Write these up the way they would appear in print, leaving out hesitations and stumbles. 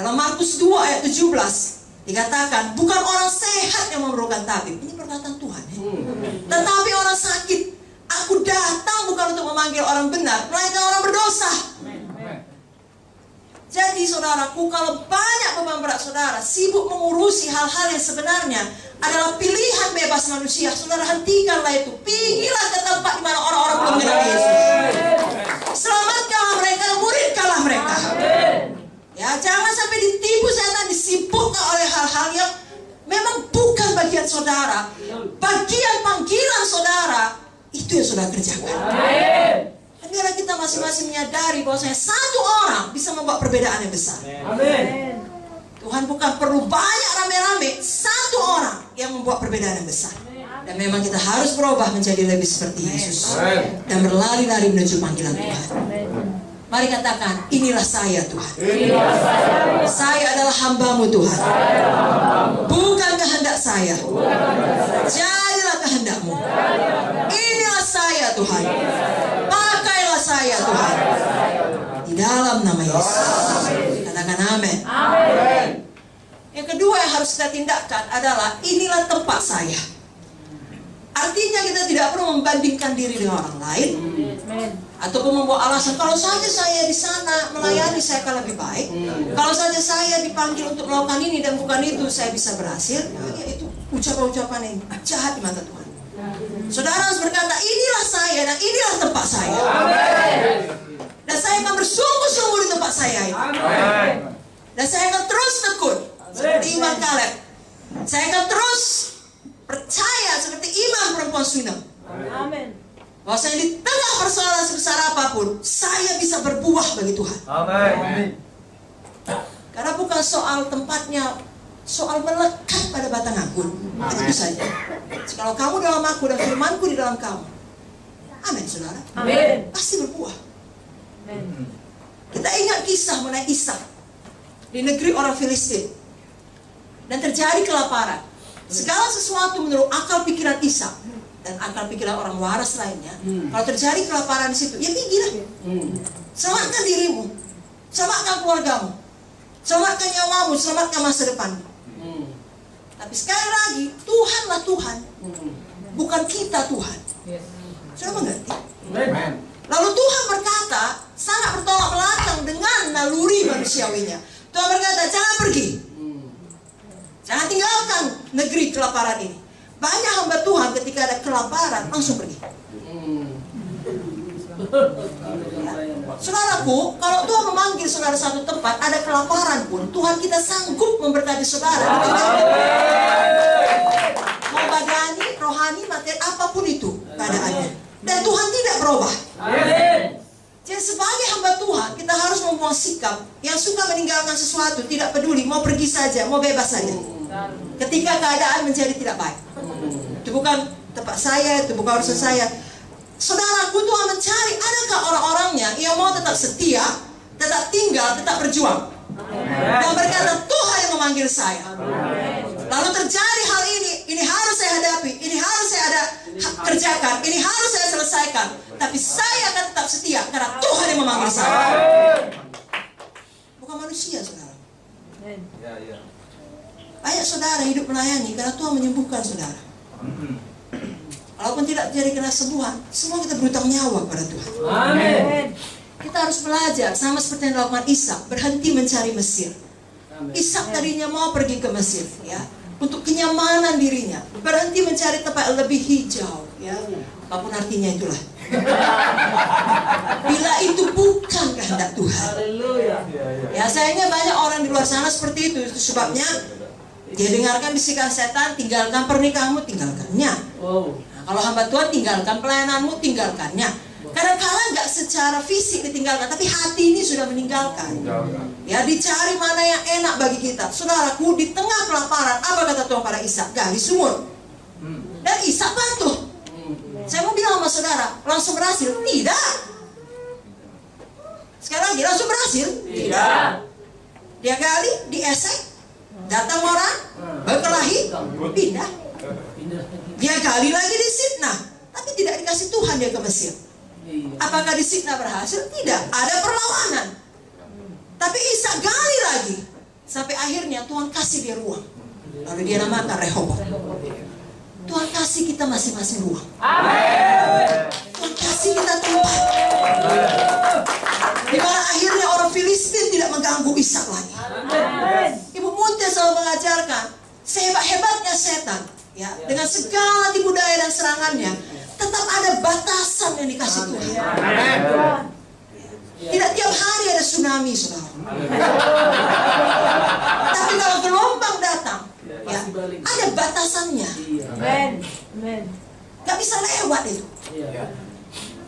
Dalam Markus 2 ayat 17 dikatakan, bukan orang sehat yang memerlukan tabib. Ini perkataan Tuhan ya. Tetapi orang sakit. Aku datang bukan untuk memanggil orang benar, melainkan orang berdosa. Jadi saudaraku, kalau banyak beban berat saudara sibuk mengurusi hal-hal yang sebenarnya adalah pilihan bebas manusia, saudara hentikanlah itu. Pergilah ke tempat di mana orang-orang belum mengenal Yesus. Selamatkanlah mereka, muridkanlah mereka. Ya, jangan sampai ditipu setan, disibukkan oleh hal-hal yang memang bukan bagian saudara. Bagian panggilan saudara, itu yang saudara kerjakan. Biarlah kita masing-masing menyadari bahwa satu orang bisa membuat perbedaan yang besar. Amin. Tuhan bukan perlu banyak rame-rame, satu orang yang membuat perbedaan yang besar. Dan memang kita harus berubah menjadi lebih seperti Yesus dan berlari-lari menuju panggilan Tuhan. Mari katakan, inilah saya Tuhan. Saya adalah hamba-Mu Tuhan. Bukan kehendak saya, jadilah kehendak-Mu. Inilah saya Tuhan. Pakailah saya Tuhan. Di dalam nama Yesus. Katakan amin. Yang kedua yang harus kita tindakan adalah, inilah tempat saya. Artinya kita tidak perlu membandingkan diri dengan orang lain, ataupun membawa alasan, kalau saja saya di sana melayani saya akan lebih baik. Kalau saja saya dipanggil untuk melakukan ini dan bukan itu, saya bisa berhasil. Ya, itu ucapan-ucapan yang jahat di mata Tuhan. Saudara harus berkata, inilah saya dan inilah tempat saya. Dan saya akan bersungguh-sungguh di tempat saya ini. Dan saya akan terus tekun seperti iman Kaleb. Saya akan terus percaya seperti iman perempuan Shunem. Amin. Bahwa saya di tengah persoalan sebesar apapun, saya bisa berbuah bagi Tuhan. Amin. Karena bukan soal tempatnya, soal melekat pada batang anggur. Itu saja. Kalau kamu dalam aku dan firmanku di dalam kamu, amin saudara. Amin. Pasti berbuah. Amin. Kita ingat kisah mengenai Ishak di negeri orang Filistin, dan terjadi kelaparan. Segala sesuatu menurut akal pikiran Ishak dan akal pikiran orang waras lainnya, kalau terjadi kelaparan di situ, ya pergilah. Selamatkan dirimu, selamatkan keluargamu, selamatkan nyawamu, selamatkan masa depanmu. Tapi sekali lagi, Tuhanlah Tuhan, bukan kita Tuhan. Sudah mengerti? Lalu Tuhan berkata, sangat bertolak belakang dengan naluri manusiawinya. Tuhan berkata, jangan pergi, jangan tinggalkan negeri kelaparan ini. Banyak hamba Tuhan ketika ada kelaparan langsung pergi. Saudaraku, kalau Tuhan memanggil saudara satu tempat, ada kelaparan pun, Tuhan kita sanggup memberkati saudara. Mau badani, rohani, materi, apapun itu keadaannya. Dan Tuhan tidak berubah. Jadi sebagai hamba Tuhan, kita harus membuang sikap yang suka meninggalkan sesuatu, tidak peduli, mau pergi saja, mau bebas saja. Ketika keadaan menjadi tidak baik. Itu bukan tempat saya, itu bukan urusan saya. Saudaraku, Tuhan mencari, adakah orang-orangnya yang mau tetap setia, tetap tinggal, tetap berjuang, dan berkata, Tuhan yang memanggil saya. Lalu terjadi hal ini harus saya hadapi, ini harus saya kerjakan, ini harus saya selesaikan. Tapi saya akan tetap setia karena Tuhan yang memanggil saya. Bukan manusia, saudara. Banyak saudara hidup melayani karena Tuhan menyembuhkan saudara. Walaupun tidak terjadi kesembuhan, semua kita berhutang nyawa kepada Tuhan. Amin. Kita harus belajar, sama seperti yang dilakukan Ishak, berhenti mencari Mesir. Ishak tadinya mau pergi ke Mesir, ya, untuk kenyamanan dirinya, berhenti mencari tempat yang lebih hijau, ya, apapun artinya itulah. Bila itu bukan kehendak Tuhan. Ya, sayangnya banyak orang di luar sana seperti itu. Itu sebabnya dia dengarkan bisikan setan, tinggalkan pernikahanmu, tinggalkannya. Kalau hamba Tuhan, tinggalkan pelayananmu, tinggalkannya. Kadang-kadang nggak secara fisik ditinggalkan, tapi hati ini sudah meninggalkan. Ya, dicari mana yang enak bagi kita. Saudaraku, di tengah kelaparan, apa kata Tuhan pada Ishak? Gali sumur. Dan Ishak patuh. Saya mau bilang sama saudara, langsung berhasil? Tidak. Sekarang dia langsung berhasil? Tidak. Dia gali, diesek, datang orang, berkelahi, pindah. Dia gali lagi di Sitnah, tapi tidak dikasih Tuhan dia ke Mesir. Apakah di Sitnah berhasil? Tidak, ada perlawanan. Tapi Ishak gali lagi, Sampai akhirnya Tuhan kasih dia ruang. Lalu dia namakan Rehoboam. Tuhan kasih kita masing-masing ruang. Tuhan kasih kita tempat. Di mana akhirnya orang Filistin tidak mengganggu Ishak lagi. Ibu Munte selalu mengajarkan, sehebat-hebatnya setan, ya, dengan segala tipu daya dan serangannya, tetap ada batasan yang dikasih Tuhan. Tidak tiap hari ada tsunami, saudara. Tapi kalau gelombang datang, ya, ada batasannya. Gak bisa lewat itu.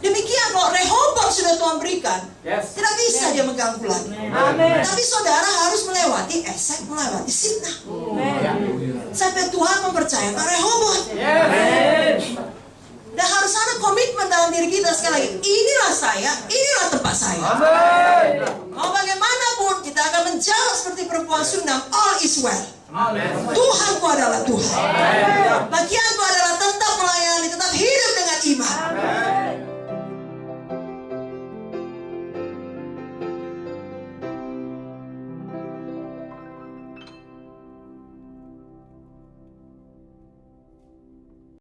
Demikian kalau Rehoboam sudah Tuhan berikan, tidak bisa dia mengganggu lagi. Tapi saudara harus melewati Esek, melewati Sitnah. Sampai Tuhan mempercayakan Rehoboam. Dan harus ada komitmen dalam diri kita sekali lagi. Inilah saya, inilah tempat saya. Mau bagaimanapun kita akan menjawab seperti perempuan Sunam, all is well. Tuhanku adalah Tuhan. Bagianku